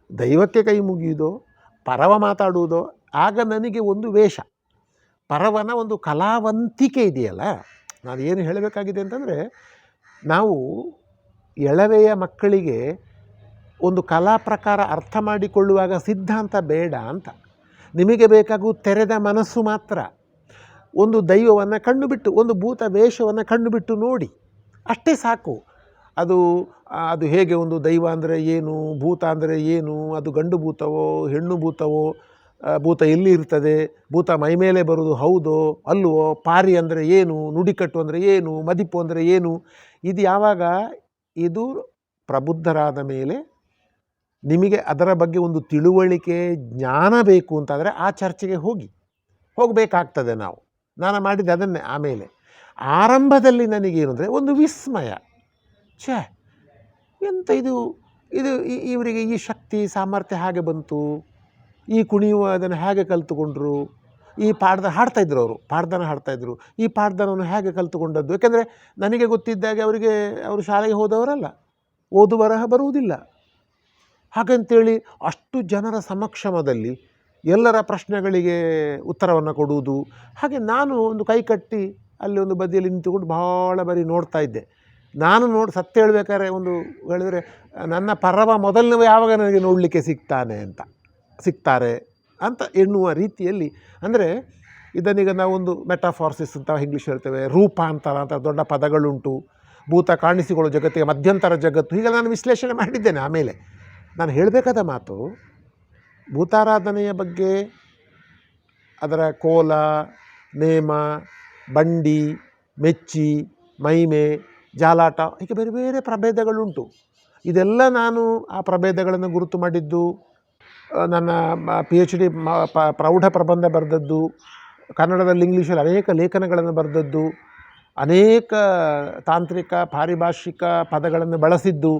ದೈವಕ್ಕೆ ಕೈ ಮುಗಿಯುವುದೋ, ಪರವ ಮಾತಾಡುವುದೋ. ಆಗ ನನಗೆ ಒಂದು ವೇಷ, ಪರವನ ಒಂದು ಕಲಾವಂತಿಕೆ ಇದೆಯಲ್ಲ. ನಾನು ಏನು ಹೇಳಬೇಕಾಗಿದೆ ಅಂತಂದರೆ, ನಾವು ಎಳವೆಯ ಮಕ್ಕಳಿಗೆ ಒಂದು ಕಲಾ ಪ್ರಕಾರ ಅರ್ಥ ಮಾಡಿಕೊಳ್ಳುವಾಗ ಸಿದ್ಧಾಂತ ಬೇಡ ಅಂತ. ನಿಮಗೆ ಬೇಕಾಗುವ ತೆರೆದ ಮನಸ್ಸು ಮಾತ್ರ. ಒಂದು ದೈವವನ್ನು ಕಣ್ಣು ಬಿಟ್ಟು, ಒಂದು ಭೂತ ವೇಷವನ್ನು ಕಣ್ಣು ಬಿಟ್ಟು ನೋಡಿ, ಅಷ್ಟೇ ಸಾಕು. ಅದು ಹೇಗೆ, ಒಂದು ದೈವ ಅಂದರೆ ಏನು, ಭೂತ ಅಂದರೆ ಏನು, ಅದು ಗಂಡು ಭೂತವೋ ಹೆಣ್ಣು ಭೂತವೋ, ಭೂತ ಎಲ್ಲಿ ಇರ್ತದೆ, ಭೂತ ಮೈಮೇಲೆ ಬರೋದು ಹೌದೋ ಅಲ್ವೋ, ಪಾರಿ ಅಂದರೆ ಏನು, ನುಡಿಕಟ್ಟು ಅಂದರೆ ಏನು, ಮದಿಪು ಅಂದರೆ ಏನು, ಇದು ಯಾವಾಗ ಇದು ಪ್ರಬುದ್ಧರಾದ ಮೇಲೆ ನಿಮಗೆ ಅದರ ಬಗ್ಗೆ ಒಂದು ತಿಳುವಳಿಕೆ, ಜ್ಞಾನ ಬೇಕು ಅಂತಾದರೆ ಆ ಚರ್ಚೆಗೆ ಹೋಗಬೇಕಾಗ್ತದೆ. ನಾನು ಮಾಡಿದ್ದೆ ಅದನ್ನೇ. ಆಮೇಲೆ ಆರಂಭದಲ್ಲಿ ನನಗೇನು ಅಂದರೆ ಒಂದು ವಿಸ್ಮಯ, ಎಂತ ಇದು ಇವರಿಗೆ ಈ ಶಕ್ತಿ ಸಾಮರ್ಥ್ಯ ಹಾಗೆ ಬಂತು, ಈ ಕುಣಿಯುವ ಅದನ್ನು ಹೇಗೆ ಕಲಿತುಕೊಂಡ್ರು, ಈ ಹಾಡ್ತಾಯಿದ್ರು ಅವರು, ಪಾಡ್ದನ ಹಾಡ್ತಾಯಿದ್ರು, ಈ ಪಾಡ್ದನವನ್ನು ಹೇಗೆ ಕಲಿತುಕೊಂಡದ್ದು. ಯಾಕೆಂದರೆ ನನಗೆ ಗೊತ್ತಿದ್ದಾಗೆ ಅವರು ಶಾಲೆಗೆ ಹೋದವರಲ್ಲ, ಓದು ಬರಹ ಬರುವುದಿಲ್ಲ. ಹಾಗಂತೇಳಿ ಅಷ್ಟು ಜನರ ಸಮಕ್ಷಮದಲ್ಲಿ ಎಲ್ಲರ ಪ್ರಶ್ನೆಗಳಿಗೆ ಉತ್ತರವನ್ನು ಕೊಡುವುದು. ಹಾಗೆ ನಾನು ಒಂದು ಕೈ ಕಟ್ಟಿ ಅಲ್ಲಿ ಒಂದು ಬದಿಯಲ್ಲಿ ನಿಂತುಕೊಂಡು ಭಾಳ ಬಾರಿ ನೋಡ್ತಾ ಇದ್ದೆ. ನಾನು ಸತ್ಯ ಹೇಳ್ಬೇಕಾದ್ರೆ ಹೇಳಿದರೆ ನನ್ನ ಪರವ ಮೊದಲನೇ ಯಾವಾಗ ನನಗೆ ನೋಡಲಿಕ್ಕೆ ಸಿಗ್ತಾರೆ ಅಂತ ಎನ್ನುವ ರೀತಿಯಲ್ಲಿ. ಅಂದರೆ ಇದನ್ನೀಗ ನಾವೊಂದು ಮೆಟಾಫಾರ್ಸಿಸ್ ಅಂತ ಇಂಗ್ಲೀಷ್ ಹೇಳ್ತೇವೆ, ರೂಪಾಂತರ ಅಂತ ದೊಡ್ಡ ಪದಗಳುಂಟು, ಭೂತ ಕಾಣಿಸಿಕೊಳ್ಳೋ ಜಗತ್ತಿಗೆ ಮಧ್ಯಂತರ ಜಗತ್ತು, ಹೀಗೆ ನಾನು ವಿಶ್ಲೇಷಣೆ ಮಾಡಿದ್ದೇನೆ. ಆಮೇಲೆ ನಾನು ಹೇಳಬೇಕಾದ ಮಾತು, ಭೂತಾರಾಧನೆಯ ಬಗ್ಗೆ ಅದರ ಕೋಲ, ನೇಮ, ಬಂಡಿ, ಮೆಚ್ಚಿ, ಮೈಮೆ, ಜಾಲಾಟ, ಹೀಗೆ ಬೇರೆ ಬೇರೆ ಪ್ರಭೇದಗಳುಂಟು. ಇದೆಲ್ಲ ನಾನು ಆ ಪ್ರಭೇದಗಳನ್ನು ಗುರುತು ಮಾಡಿದ್ದು, ನನ್ನ PhD ಪ್ರೌಢ ಪ್ರಬಂಧ ಬರೆದದ್ದು, ಕನ್ನಡದಲ್ಲಿ ಇಂಗ್ಲೀಷಲ್ಲಿ ಅನೇಕ ಲೇಖನಗಳನ್ನು ಬರೆದದ್ದು, ಅನೇಕ ತಾಂತ್ರಿಕ ಪಾರಿಭಾಷಿಕ ಪದಗಳನ್ನು ಬಳಸಿದ್ದು,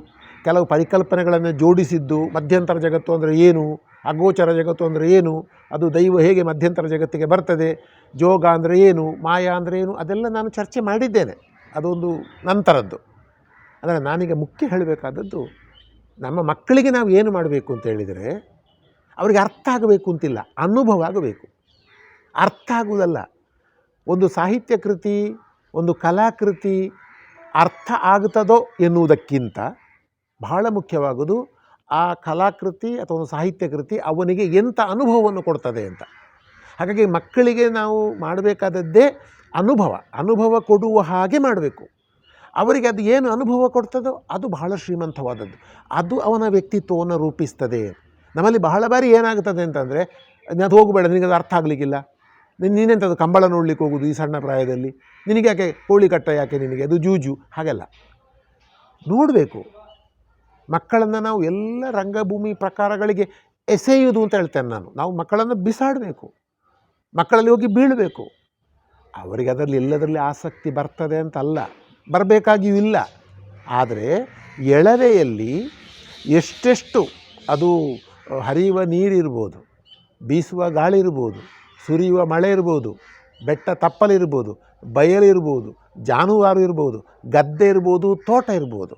ಕೆಲವು ಪರಿಕಲ್ಪನೆಗಳನ್ನು ಜೋಡಿಸಿದ್ದು. ಮಧ್ಯಂತರ ಜಗತ್ತು ಅಂದರೆ ಏನು, ಅಗೋಚರ ಜಗತ್ತು ಅಂದರೆ ಏನು, ಅದು ದೈವ ಹೇಗೆ ಮಧ್ಯಂತರ ಜಗತ್ತಿಗೆ ಬರ್ತದೆ, ಜೋಗ ಅಂದರೆ ಏನು, ಮಾಯಾ ಅಂದರೆ ಏನು, ಅದೆಲ್ಲ ನಾನು ಚರ್ಚೆ ಮಾಡಿದ್ದೇನೆ. ಅದೊಂದು ನಂತರದ್ದು. ಅಂದರೆ ನಾನೀಗ ಮುಖ್ಯ ಹೇಳಬೇಕಾದದ್ದು, ನಮ್ಮ ಮಕ್ಕಳಿಗೆ ನಾವು ಏನು ಮಾಡಬೇಕು ಅಂತ ಹೇಳಿದರೆ, ಅವರಿಗೆ ಅರ್ಥ ಆಗಬೇಕು ಅಂತಿಲ್ಲ, ಅನುಭವ ಆಗಬೇಕು. ಅರ್ಥ ಆಗುವುದಲ್ಲ. ಒಂದು ಸಾಹಿತ್ಯ ಕೃತಿ, ಒಂದು ಕಲಾಕೃತಿ ಅರ್ಥ ಆಗ್ತದೋ ಎನ್ನುವುದಕ್ಕಿಂತ ಬಹಳ ಮುಖ್ಯವಾಗುವುದು ಆ ಕಲಾಕೃತಿ ಅಥವಾ ಒಂದು ಸಾಹಿತ್ಯ ಕೃತಿ ಅವನಿಗೆ ಎಂಥ ಅನುಭವವನ್ನು ಕೊಡ್ತದೆ ಅಂತ. ಹಾಗಾಗಿ ಮಕ್ಕಳಿಗೆ ನಾವು ಮಾಡಬೇಕಾದದ್ದೇ ಅನುಭವ ಕೊಡುವ ಹಾಗೆ ಮಾಡಬೇಕು. ಅವರಿಗೆ ಅದು ಏನು ಅನುಭವ ಕೊಡ್ತದೋ ಅದು ಬಹಳ ಶ್ರೀಮಂತವಾದದ್ದು, ಅದು ಅವನ ವ್ಯಕ್ತಿತ್ವವನ್ನು ರೂಪಿಸ್ತದೆ. ನಮ್ಮಲ್ಲಿ ಬಹಳ ಬಾರಿ ಏನಾಗ್ತದೆ ಅಂತಂದರೆ, ಅದು ಹೋಗಬೇಡ, ನಿನಗೆ ಅದು ಅರ್ಥ ಆಗಲಿಕ್ಕಿಲ್ಲ, ನೀನೆಂಥದ್ದು ಕಂಬಳ ನೋಡ್ಲಿಕ್ಕೆ ಹೋಗೋದು ಈ ಸಣ್ಣ ಪ್ರಾಯದಲ್ಲಿ, ನಿನಗೆ ಯಾಕೆ ಕೋಳಿ ಕಟ್ಟ, ಯಾಕೆ ನಿನಗೆ ಅದು ಜೂಜು, ಹಾಗೆಲ್ಲ ನೋಡಬೇಕು. ಮಕ್ಕಳನ್ನು ನಾವು ಎಲ್ಲ ರಂಗಭೂಮಿ ಪ್ರಕಾರಗಳಿಗೆ ಎಸೆಯುವುದು ಅಂತ ಹೇಳ್ತೇನೆ ನಾನು. ನಾವು ಮಕ್ಕಳನ್ನು ಬಿಸಾಡಬೇಕು, ಮಕ್ಕಳಲ್ಲಿ ಹೋಗಿ ಬೀಳಬೇಕು. ಅವರಿಗೆ ಅದರಲ್ಲಿ ಎಲ್ಲದರಲ್ಲಿ ಆಸಕ್ತಿ ಬರ್ತದೆ ಅಂತಲ್ಲ, ಬರಬೇಕಾಗಿಯೂ ಇಲ್ಲ. ಆದರೆ ಎಳವೆಯಲ್ಲಿ ಎಷ್ಟೆಷ್ಟು ಅದು ಹರಿಯುವ ನೀರಿರ್ಬೋದು, ಬೀಸುವ ಗಾಳಿ ಇರ್ಬೋದು, ಸುರಿಯುವ ಮಳೆ ಇರ್ಬೋದು, ಬೆಟ್ಟ ತಪ್ಪಲಿರ್ಬೋದು, ಬಯಲಿರ್ಬೋದು, ಜಾನುವಾರು ಇರ್ಬೋದು, ಗದ್ದೆ ಇರ್ಬೋದು, ತೋಟ ಇರ್ಬೋದು,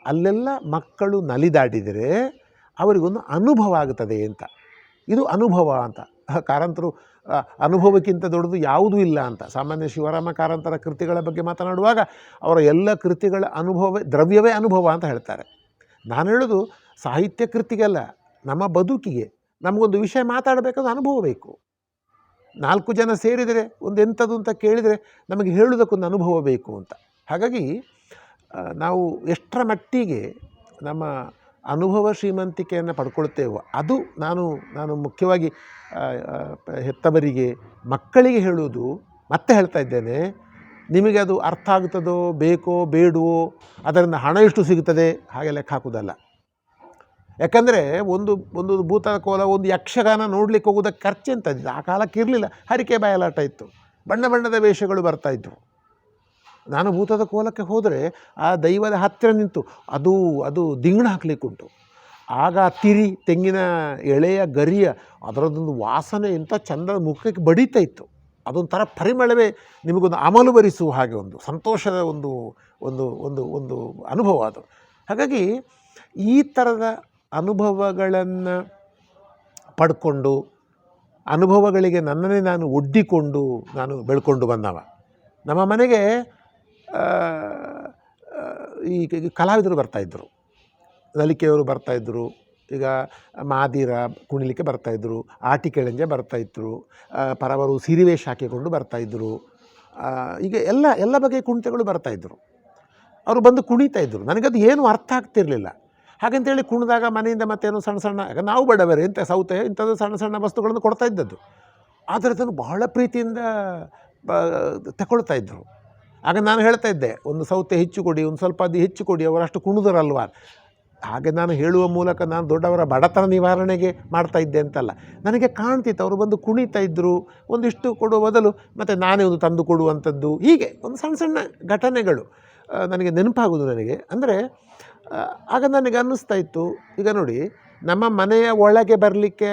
ಅಲ್ಲೆಲ್ಲ ಮಕ್ಕಳು ನಲಿದಾಡಿದರೆ ಅವರಿಗೊಂದು ಅನುಭವ ಆಗುತ್ತದೆ ಅಂತ. ಇದು ಅನುಭವ ಅಂತ. ಕಾರಂತರು ಅನುಭವಕ್ಕಿಂತ ದೊಡ್ಡದು ಯಾವುದೂ ಇಲ್ಲ ಅಂತ. ಸಾಮಾನ್ಯ ಶಿವರಾಮ ಕಾರಂತರ ಕೃತಿಗಳ ಬಗ್ಗೆ ಮಾತನಾಡುವಾಗ ಅವರ ಎಲ್ಲ ಕೃತಿಗಳ ದ್ರವ್ಯವೇ ಅನುಭವ ಅಂತ ಹೇಳ್ತಾರೆ. ನಾನು ಹೇಳೋದು ಸಾಹಿತ್ಯ ಕೃತಿಗೆಲ್ಲ, ನಮ್ಮ ಬದುಕಿಗೆ ನಮಗೊಂದು ವಿಷಯ ಮಾತಾಡಬೇಕಾದ್ರೆ ಅನುಭವ ಬೇಕು. 4 ಜನ ಸೇರಿದರೆ ಒಂದು ಎಂಥದ್ದು ಅಂತ ಕೇಳಿದರೆ ನಮಗೆ ಹೇಳುವುದಕ್ಕೊಂದು ಅನುಭವ ಬೇಕು ಅಂತ. ಹಾಗಾಗಿ ನಾವು ಎಷ್ಟರ ಮಟ್ಟಿಗೆ ನಮ್ಮ ಅನುಭವ ಶ್ರೀಮಂತಿಕೆಯನ್ನು ಪಡ್ಕೊಳ್ತೇವೋ ಅದು ನಾನು ಮುಖ್ಯವಾಗಿ ಹೆತ್ತವರಿಗೆ ಮಕ್ಕಳಿಗೆ ಹೇಳುವುದು, ಮತ್ತೆ ಹೇಳ್ತಾ ಇದ್ದೇನೆ, ನಿಮಗೆ ಅದು ಅರ್ಥ ಆಗ್ತದೋ ಬೇಕೋ ಬೇಡವೋ ಅದರಿಂದ ಹಣ ಎಷ್ಟು ಸಿಗುತ್ತದೆ ಹಾಗೆ ಲೆಕ್ಕ ಹಾಕೋದಲ್ಲ. ಯಾಕಂದರೆ ಒಂದು ಭೂತ ಕೋಲ, ಒಂದು ಯಕ್ಷಗಾನ ನೋಡಲಿಕ್ಕೆ ಹೋಗೋದಕ್ಕೆ ಖರ್ಚು ಎಂತ ಆ ಕಾಲಕ್ಕೆ ಇರಲಿಲ್ಲ, ಹರಿಕೆ ಬಯಲಾಟ ಇತ್ತು, ಬಣ್ಣ ಬಣ್ಣದ ವೇಷಗಳು ಬರ್ತಾಯಿದ್ರು. ನಾನು ಭೂತದ ಕೋಲಕ್ಕೆ ಹೋದರೆ ಆ ದೈವದ ಹತ್ತಿರ ನಿಂತು ಅದು ದಿಂಗಣ ಹಾಕಲಿಕ್ಕುಂಟು. ಆಗ ತಿರಿ ತೆಂಗಿನ ಎಳೆಯ ಗರಿಯ ಅದರದ್ದೊಂದು ವಾಸನೆ ಎಂಥ ಚಂದ ಮುಖಕ್ಕೆ ಬಡಿತಾ ಇತ್ತು. ಅದೊಂಥರ ಪರಿಮಳವೇ ನಿಮಗೊಂದು ಅಮಲು ಬರಿಸುವ ಹಾಗೆ ಒಂದು ಸಂತೋಷದ ಒಂದು ಒಂದು ಒಂದು ಒಂದು ಅನುಭವ ಅದು. ಹಾಗಾಗಿ ಈ ಥರದ ಅನುಭವಗಳನ್ನು ಪಡ್ಕೊಂಡು, ಅನುಭವಗಳಿಗೆ ನನ್ನನ್ನೇ ನಾನು ಒಡ್ಡಿಕೊಂಡು ನಾನು ಬೆಳ್ಕೊಂಡು ಬಂದವ. ನಮ್ಮ ಮನೆಗೆ ಈ ಕಲಾವಿದರು ಬರ್ತಾಯಿದ್ರು, ನಲಿಕೆಯವರು ಬರ್ತಾಯಿದ್ರು, ಈಗ ಮಾದಿರ ಕುಣಿಲಿಕ್ಕೆ ಬರ್ತಾಯಿದ್ರು, ಆಟಿಕೆಳಂಜೆ ಬರ್ತಾಯಿದ್ರು, ಪರವರು ಸಿರಿವೇಶ ಹಾಕಿಕೊಂಡು ಬರ್ತಾಯಿದ್ರು, ಈಗ ಎಲ್ಲ ಬಗೆಯ ಕುಣಿತಗಳು ಬರ್ತಾಯಿದ್ರು. ಅವರು ಬಂದು ಕುಣಿತಾಯಿದ್ರು. ನನಗದು ಏನೂ ಅರ್ಥ ಆಗ್ತಿರಲಿಲ್ಲ. ಹಾಗಂತೇಳಿ ಕುಣಿದಾಗ ಮನೆಯಿಂದ ಮತ್ತೇನೋ ಸಣ್ಣ ಯಾಕಂದ್ರೆ ನಾವು ಬಡವರೇ ಇಂಥ ಸೌತೆ ಇಂಥದ್ದು ಸಣ್ಣ ವಸ್ತುಗಳನ್ನು ಕೊಡ್ತಾ ಇದ್ದದ್ದು. ಆದರೆ ಅದನ್ನು ಬಹಳ ಪ್ರೀತಿಯಿಂದ ತಗೊಳ್ತಾ ಇದ್ದರು. ಆಗ ನಾನು ಹೇಳ್ತಾ ಇದ್ದೆ, ಒಂದು ಸೌತೆ ಹೆಚ್ಚು ಕೊಡಿ, ಒಂದು ಸ್ವಲ್ಪ ಅದು ಹೆಚ್ಚು ಕೊಡಿ, ಅವರಷ್ಟು ಕುಣಿದರಲ್ವ. ಹಾಗೆ ನಾನು ಹೇಳುವ ಮೂಲಕ ನಾನು ದೊಡ್ಡವರ ಬಡತನ ನಿವಾರಣೆಗೆ ಮಾಡ್ತಾಯಿದ್ದೆ ಅಂತಲ್ಲ, ನನಗೆ ಕಾಣ್ತಿತ್ತು ಅವರು ಬಂದು ಕುಣಿತಾ ಇದ್ದರು. ಒಂದಿಷ್ಟು ಕೊಡುವ ಬದಲು ಮತ್ತು ನಾನೇ ಒಂದು ತಂದು ಕೊಡುವಂಥದ್ದು, ಹೀಗೆ ಒಂದು ಸಣ್ಣ ಘಟನೆಗಳು ನನಗೆ ನೆನಪಾಗೋದು ನನಗೆ. ಅಂದರೆ ಆಗ ನನಗೆ ಅನ್ನಿಸ್ತಾ ಇತ್ತು, ಈಗ ನೋಡಿ ನಮ್ಮ ಮನೆಯ ಒಳಗೆ ಬರಲಿಕ್ಕೆ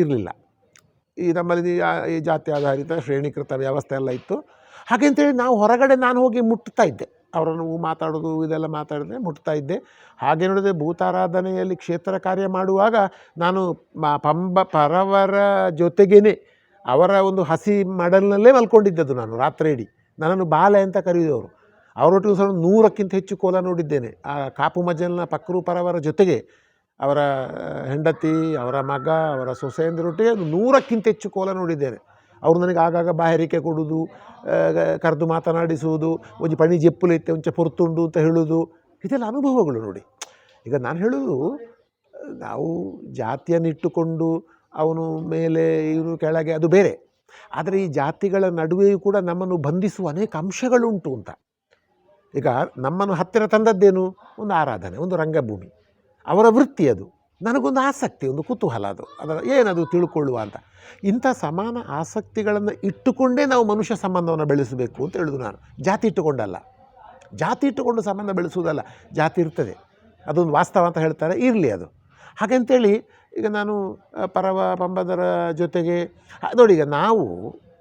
ಇರಲಿಲ್ಲ, ಈ ನಮ್ಮಲ್ಲಿ ಈ ಜಾತಿ ಆಧಾರಿತ ಶ್ರೇಣೀಕೃತ ವ್ಯವಸ್ಥೆ ಎಲ್ಲ ಇತ್ತು. ಹಾಗೆಂತೇಳಿ ನಾವು ಹೊರಗಡೆ ನಾನು ಹೋಗಿ ಮುಟ್ತಾ ಇದ್ದೆ, ಅವರನ್ನು ಮಾತಾಡೋದು ಇದೆಲ್ಲ ಮಾತಾಡಿದ್ರೆ ಮುಟ್ತಾ ಇದ್ದೆ. ಹಾಗೆ ನೋಡಿದ್ರೆ ಭೂತಾರಾಧನೆಯಲ್ಲಿ ಕ್ಷೇತ್ರ ಕಾರ್ಯ ಮಾಡುವಾಗ ನಾನು ಪರವರ ಜೊತೆಗೇ ಅವರ ಒಂದು ಹಸಿ ಮಡಲಿನಲ್ಲೇ ಮಲ್ಕೊಂಡಿದ್ದದ್ದು. ನಾನು ರಾತ್ರಿ ಇಡೀ ನನ್ನನ್ನು ಬಾಲೆ ಅಂತ ಕರೆಯುವವರು. ಅವರೊಟ್ಟಿಗೆ ಸಹ 100ಕ್ಕಿಂತ ಹೆಚ್ಚು ಕೋಲ ನೋಡಿದ್ದೇನೆ. ಆ ಕಾಪು ಮಜಲ್ನ ಪಕ್ಕರು ಪರವರ ಜೊತೆಗೆ ಅವರ ಹೆಂಡತಿ, ಅವರ ಮಗ, ಅವರ ಸೊಸೆಯಂದಿರೊಟ್ಟಿಗೆ 100ಕ್ಕಿಂತ ಹೆಚ್ಚು ಕೋಲ ನೋಡಿದ್ದೇನೆ. ಅವರು ನನಗೆ ಆಗಾಗ ಬಾಯಾರಿಕೆ ಕೊಡೋದು, ಕರೆದು ಮಾತನಾಡಿಸುವುದು, ಒಂಜಿ ಪಣಿ ಜೆಪ್ಪುಲೈತೆ ಒಂಚ ಪೊರ್ತುಂಡು ಅಂತ ಹೇಳೋದು, ಇದೆಲ್ಲ ಅನುಭವಗಳು ನೋಡಿ. ಈಗ ನಾನು ಹೇಳೋದು, ನಾವು ಜಾತಿಯನ್ನಿಟ್ಟುಕೊಂಡು ಅವನು ಮೇಲೆ ಇವನು ಕೆಳಗೆ ಅದು ಬೇರೆ. ಆದರೆ ಈ ಜಾತಿಗಳ ನಡುವೆಯೂ ಕೂಡ ನಮ್ಮನ್ನು ಬಂಧಿಸುವ ಅನೇಕ ಅಂಶಗಳುಂಟು ಅಂತ. ಈಗ ನಮ್ಮನ್ನು ಹತ್ತಿರ ತಂದದ್ದೇನು? ಒಂದು ಆರಾಧನೆ, ಒಂದು ರಂಗಭೂಮಿ, ಅವರ ವೃತ್ತಿ ಅದು. ನನಗೊಂದು ಆಸಕ್ತಿ, ಒಂದು ಕುತೂಹಲ, ಅದರ ಏನದು ತಿಳ್ಕೊಳ್ಳುವ ಅಂತ. ಇಂಥ ಸಮಾನ ಆಸಕ್ತಿಗಳನ್ನು ಇಟ್ಟುಕೊಂಡೇ ನಾವು ಮನುಷ್ಯ ಸಂಬಂಧವನ್ನು ಬೆಳೆಸಬೇಕು ಅಂತ ಹೇಳೋದು ನಾನು. ಜಾತಿ ಇಟ್ಟುಕೊಂಡಲ್ಲ, ಜಾತಿ ಇಟ್ಟುಕೊಂಡು ಸಂಬಂಧ ಬೆಳೆಸುವುದಲ್ಲ. ಜಾತಿ ಇರ್ತದೆ, ಅದೊಂದು ವಾಸ್ತವ ಅಂತ ಹೇಳ್ತಾರೆ, ಇರಲಿ ಅದು. ಹಾಗಂತೇಳಿ ಈಗ ನಾನು ಪಂಬದರ ಜೊತೆಗೆ ನೋಡಿ,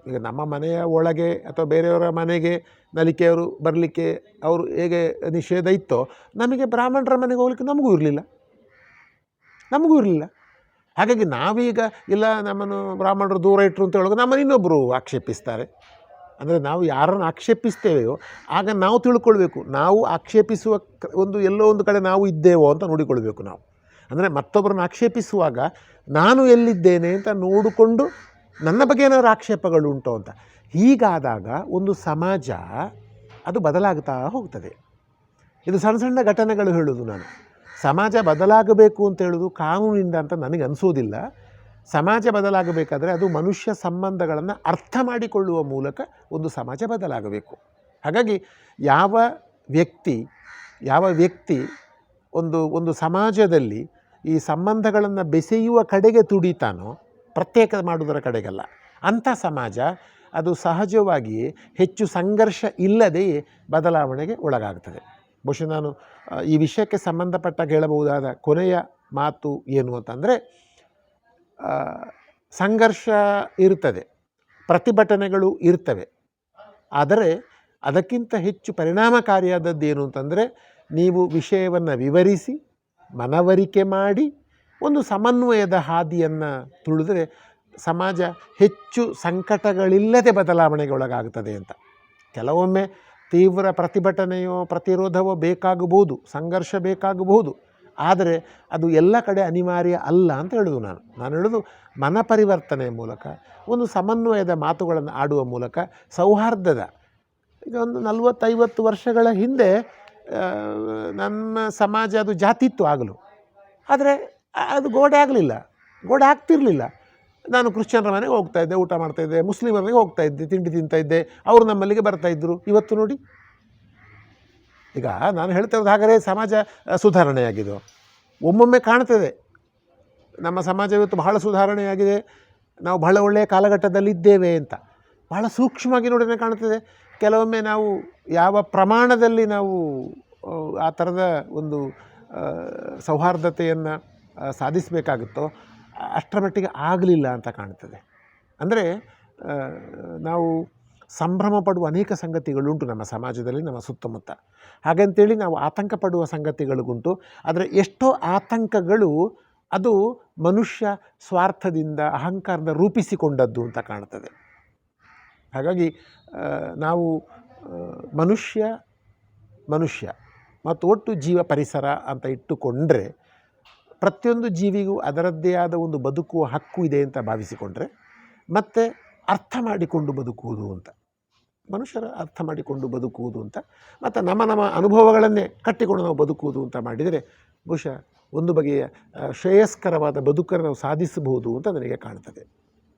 ಈಗ ನಮ್ಮ ಮನೆಯ ಒಳಗೆ ಅಥವಾ ಬೇರೆಯವರ ಮನೆಗೆ ನಲಿಕೆಯವರು ಬರಲಿಕ್ಕೆ ಅವರು ಹೇಗೆ ನಿಷೇಧ ಇತ್ತೋ, ನಮಗೆ ಬ್ರಾಹ್ಮಣರ ಮನೆಗೆ ಹೋಗ್ಲಿಕ್ಕೆ ನಮಗೂ ಇರಲಿಲ್ಲ. ಹಾಗಾಗಿ ನಾವೀಗ ಇಲ್ಲ ನಮ್ಮನ್ನು ಬ್ರಾಹ್ಮಣರು ದೂರ ಇಟ್ಟರು ಅಂತ ಹೇಳುವಾಗ ನಮ್ಮನ್ನು ಇನ್ನೊಬ್ಬರು ಆಕ್ಷೇಪಿಸ್ತಾರೆ. ಅಂದರೆ ನಾವು ಯಾರನ್ನು ಆಕ್ಷೇಪಿಸ್ತೇವೆಯೋ ಆಗ ನಾವು ತಿಳ್ಕೊಳ್ಬೇಕು, ನಾವು ಆಕ್ಷೇಪಿಸುವ ಎಲ್ಲೋ ಒಂದು ಕಡೆ ನಾವು ಇದ್ದೇವೋ ಅಂತ ನೋಡಿಕೊಳ್ಬೇಕು ನಾವು. ಅಂದರೆ ಮತ್ತೊಬ್ಬರನ್ನು ಆಕ್ಷೇಪಿಸುವಾಗ ನಾನು ಎಲ್ಲಿದ್ದೇನೆ ಅಂತ ನೋಡಿಕೊಂಡು ನನ್ನ ಬಗ್ಗೆ ಏನಾದರೂ ಆಕ್ಷೇಪಗಳು ಉಂಟೋ ಅಂತ. ಹೀಗಾದಾಗ ಒಂದು ಸಮಾಜ ಅದು ಬದಲಾಗ್ತಾ ಹೋಗ್ತದೆ. ಇದು ಸಣ್ಣ ಘಟನೆಗಳು ಹೇಳೋದು ನಾನು. ಸಮಾಜ ಬದಲಾಗಬೇಕು ಅಂತ ಹೇಳೋದು ಕಾನೂನಿಂದ ಅಂತ ನನಗೆ ಅನಿಸೋದಿಲ್ಲ. ಸಮಾಜ ಬದಲಾಗಬೇಕಾದ್ರೆ ಅದು ಮನುಷ್ಯ ಸಂಬಂಧಗಳನ್ನು ಅರ್ಥ ಮಾಡಿಕೊಳ್ಳುವ ಮೂಲಕ ಒಂದು ಸಮಾಜ ಬದಲಾಗಬೇಕು. ಹಾಗಾಗಿ ಯಾವ ವ್ಯಕ್ತಿ ಒಂದು ಸಮಾಜದಲ್ಲಿ ಈ ಸಂಬಂಧಗಳನ್ನು ಬೆಸೆಯುವ ಕಡೆಗೆ ತುಡಿತಾನೋ, ಪ್ರತ್ಯೇಕ ಮಾಡುವುದರ ಕಡೆಗಲ್ಲ, ಅಂಥ ಸಮಾಜ ಅದು ಸಹಜವಾಗಿಯೇ ಹೆಚ್ಚು ಸಂಘರ್ಷ ಇಲ್ಲದೆಯೇ ಬದಲಾವಣೆಗೆ ಒಳಗಾಗ್ತದೆ. ಬಹುಶಃ ನಾನು ಈ ವಿಷಯಕ್ಕೆ ಸಂಬಂಧಪಟ್ಟಾಗ ಹೇಳಬಹುದಾದ ಕೊನೆಯ ಮಾತು ಏನು ಅಂತಂದರೆ, ಸಂಘರ್ಷ ಇರ್ತದೆ, ಪ್ರತಿಭಟನೆಗಳು ಇರ್ತವೆ, ಆದರೆ ಅದಕ್ಕಿಂತ ಹೆಚ್ಚು ಪರಿಣಾಮಕಾರಿಯಾದದ್ದೇನು ಅಂತಂದರೆ, ನೀವು ವಿಷಯವನ್ನು ವಿವರಿಸಿ ಮನವರಿಕೆ ಮಾಡಿ ಒಂದು ಸಮನ್ವಯದ ಹಾದಿಯನ್ನು ತುಳಿದರೆ ಸಮಾಜ ಹೆಚ್ಚು ಸಂಕಟಗಳಿಲ್ಲದೆ ಬದಲಾವಣೆಗೆ ಒಳಗಾಗುತ್ತದೆ ಅಂತ. ಕೆಲವೊಮ್ಮೆ ತೀವ್ರ ಪ್ರತಿಭಟನೆಯೋ ಪ್ರತಿರೋಧವೋ ಬೇಕಾಗಬಹುದು, ಸಂಘರ್ಷ ಬೇಕಾಗಬಹುದು, ಆದರೆ ಅದು ಎಲ್ಲ ಕಡೆ ಅನಿವಾರ್ಯ ಅಲ್ಲ ಅಂತ ಹೇಳೋದು ನಾನು ಹೇಳೋದು ಮನ ಪರಿವರ್ತನೆಯ ಮೂಲಕ, ಒಂದು ಸಮನ್ವಯದ ಮಾತುಗಳನ್ನು ಆಡುವ ಮೂಲಕ, ಸೌಹಾರ್ದದ. ಈಗ ಒಂದು 40-50 ವರ್ಷಗಳ ಹಿಂದೆ ನಮ್ಮ ಸಮಾಜ ಅದು ಜಾತಿತ್ತು ಆಗಲು, ಆದರೆ ಅದು ಗೋಡೆ ಆಗಲಿಲ್ಲ, ಗೋಡೆ ಆಗ್ತಿರಲಿಲ್ಲ. ನಾನು ಕ್ರಿಶ್ಚಿಯನ್ರ ಮನೆಗೆ ಹೋಗ್ತಾಯಿದ್ದೆ, ಊಟ ಮಾಡ್ತಾಯಿದ್ದೆ, ಮುಸ್ಲಿಮರ ಮನೆಗೆ ಹೋಗ್ತಾಯಿದ್ದೆ, ತಿಂಡಿ ತಿಂತಾಯಿದ್ದೆ, ಅವರು ನಮ್ಮಲ್ಲಿಗೆ ಬರ್ತಾಯಿದ್ರು. ಇವತ್ತು ನೋಡಿ, ಈಗ ನಾನು ಹೇಳ್ತಾ ಇರೋದು ಹಾಗಾದರೆ ಸಮಾಜ ಸುಧಾರಣೆಯಾಗಿದೆ. ಒಮ್ಮೊಮ್ಮೆ ಕಾಣ್ತದೆ ನಮ್ಮ ಸಮಾಜ ಇವತ್ತು ಬಹಳ ಸುಧಾರಣೆಯಾಗಿದೆ, ನಾವು ಬಹಳ ಒಳ್ಳೆಯ ಕಾಲಘಟ್ಟದಲ್ಲಿದ್ದೇವೆ ಅಂತ. ಬಹಳ ಸೂಕ್ಷ್ಮವಾಗಿ ನೋಡಿದ್ರೆ ಕಾಣ್ತದೆ. ಕೆಲವೊಮ್ಮೆ ನಾವು ಯಾವ ಪ್ರಮಾಣದಲ್ಲಿ ನಾವು ಆ ಥರದ ಒಂದು ಸೌಹಾರ್ದತೆಯನ್ನು ಸಾಧಿಸಬೇಕಾಗುತ್ತೋ ಅಷ್ಟರ ಮಟ್ಟಿಗೆ ಆಗಲಿಲ್ಲ ಅಂತ ಕಾಣ್ತದೆ. ಅಂದರೆ ನಾವು ಸಂಭ್ರಮ ಪಡುವ ಅನೇಕ ಸಂಗತಿಗಳುಂಟು ನಮ್ಮ ಸಮಾಜದಲ್ಲಿ, ನಮ್ಮ ಸುತ್ತಮುತ್ತ. ಹಾಗಂತೇಳಿ ನಾವು ಆತಂಕ ಪಡುವ ಸಂಗತಿಗಳಿಗುಂಟು. ಆದರೆ ಎಷ್ಟೋ ಆತಂಕಗಳು ಅದು ಮನುಷ್ಯ ಸ್ವಾರ್ಥದಿಂದ, ಅಹಂಕಾರದ ರೂಪಿಸಿಕೊಂಡದ್ದು ಅಂತ ಕಾಣ್ತದೆ. ಹಾಗಾಗಿ ನಾವು ಮನುಷ್ಯ ಮತ್ತು ಒಟ್ಟು ಜೀವ ಪರಿಸರ ಅಂತ ಇಟ್ಟುಕೊಂಡ್ರೆ, ಪ್ರತಿಯೊಂದು ಜೀವಿಗೂ ಅದರದ್ದೇ ಆದ ಒಂದು ಬದುಕುವ ಹಕ್ಕು ಇದೆ ಅಂತ ಭಾವಿಸಿಕೊಂಡ್ರೆ, ಮತ್ತು ಅರ್ಥ ಮಾಡಿಕೊಂಡು ಬದುಕುವುದು ಅಂತ, ಮನುಷ್ಯರ ಅರ್ಥ ಮಾಡಿಕೊಂಡು ಬದುಕುವುದು ಅಂತ, ಮತ್ತು ನಮ್ಮ ಅನುಭವಗಳನ್ನೇ ಕಟ್ಟಿಕೊಂಡು ನಾವು ಬದುಕುವುದು ಅಂತ ಮಾಡಿದರೆ ಬಹುಶಃ ಒಂದು ಬಗೆಯ ಶ್ರೇಯಸ್ಕರವಾದ ಬದುಕನ್ನು ನಾವು ಸಾಧಿಸಬಹುದು ಅಂತ ನನಗೆ ಕಾಣ್ತದೆ.